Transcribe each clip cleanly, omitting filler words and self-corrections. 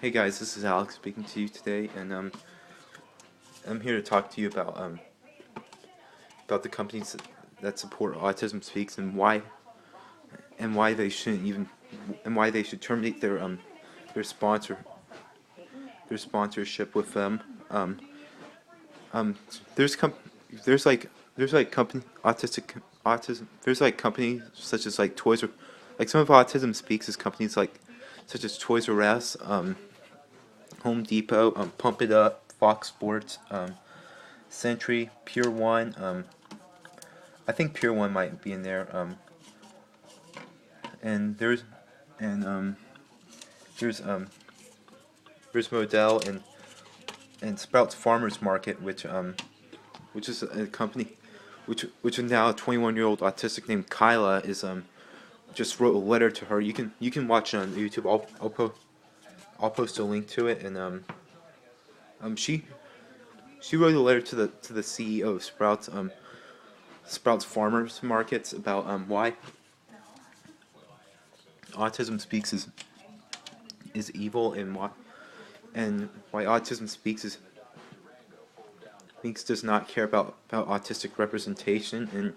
Hey guys, this is Alex speaking to you today, and I'm here to talk to you about the companies that support Autism Speaks and why they shouldn't even and why they should terminate their sponsor their sponsorship with them. Um, there's com there's like company autism there's like companies such as like Toys R like some of Autism Speaks is companies like such as Toys R Us, Home Depot, Pump It Up, Fox Sports, Century, Pure One. I think Pure One might be in there. And and there's there's Modell and Sprouts Farmers Market, which is a company, which is now a 21-year-old autistic named Kyla is just wrote a letter to her. You can watch it on YouTube. I'll post a link to it, and um she she wrote a letter to the CEO of Sprouts Farmers Markets about why Autism Speaks is evil, and why Autism Speaks does not care about autistic representation,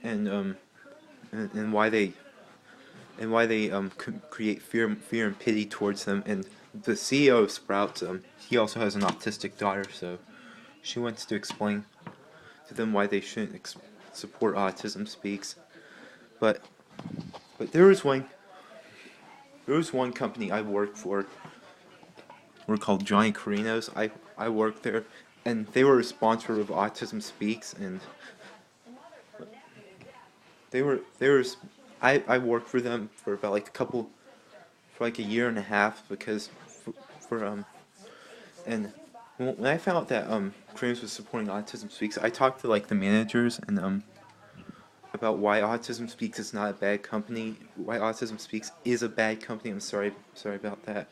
and um and why they create fear and pity towards them. And the CEO of Sprouts, he also has an autistic daughter, so she wants to explain to them why they shouldn't support Autism Speaks. But but there was one company I worked for. We're called Johnny Carino's. I worked there, and they were a sponsor of Autism Speaks, and they were. I worked for them for about like for like a year and a half because for and when I found out that Cranes was supporting Autism Speaks, I talked to like the managers and about why Autism Speaks is not a bad company, why Autism Speaks is a bad company. I'm sorry about that,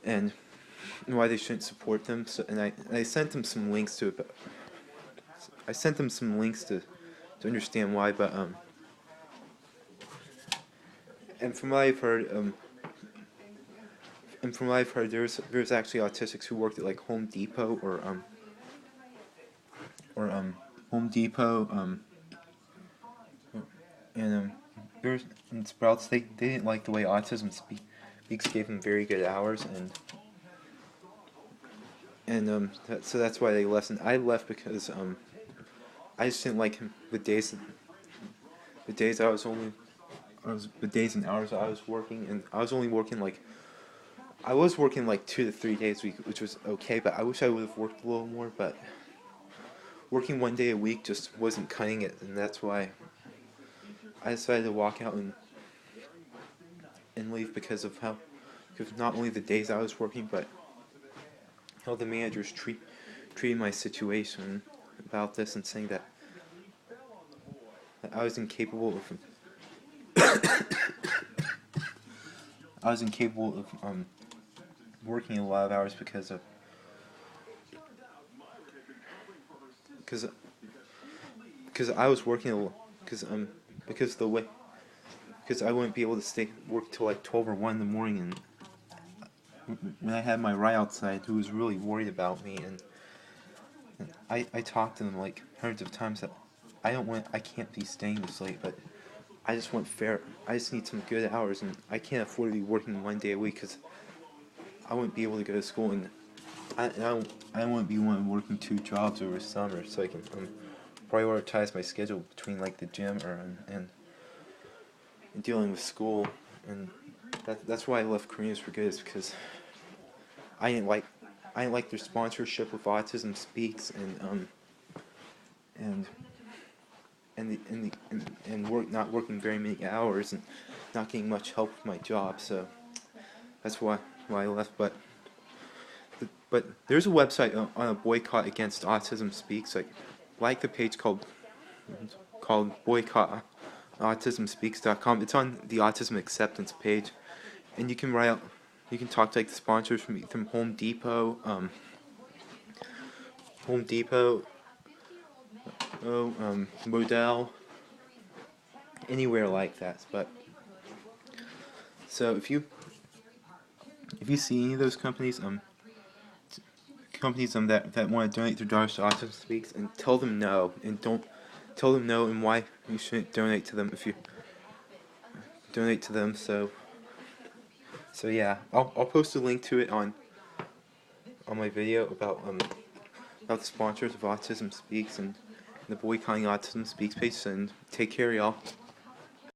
and why they shouldn't support them. So, and I sent them some links to it. I sent them some links to understand why, but and from what I've heard, there's actually autistics who worked at like Home Depot or Home Depot and there's in Sprouts they didn't like the way Speaks gave them very good hours, and so that's why they left. And I left because I just didn't like him the days the days and hours I was working, and I was only working like I was working like 2 to 3 days a week, which was okay, but I wish I would have worked a little more. But working one day a week just wasn't cutting it, and that's why I decided to walk out and leave because not only the days I was working, but how the managers treated my situation about this, and saying that I was incapable of working a lot of hours because I was working because the way because I wouldn't be able to work till like 12 or 1 in the morning. And when I had my ride outside, who was really worried about me, and I talked to them like hundreds of times that I can't be staying this late, but I just want fair. I just need some good hours, and I can't afford to be working one day a week because I wouldn't be able to go to school, and I don't want to be one working 2 jobs over summer, so I can prioritize my schedule between like the gym and dealing with school. And that's why I left Koreans for Good, is because I didn't like I didn't like their sponsorship with Autism Speaks, and not working very many hours and not getting much help with my job. So that's why I left. But there's a website on a boycott against Autism Speaks. Like the page called boycottautismspeaks.com. It's on the Autism Acceptance page, and you can talk to like the sponsors from Home Depot, Modell, anywhere like that. But so if you see any of those companies that want to donate their daughters to Autism Speaks, and tell them no, and don't tell them no, and why you shouldn't donate to them if you donate to them. So yeah, I'll post a link to it on my video about the sponsors of Autism Speaks and the boycotting Autism Speaks page. And take care, y'all.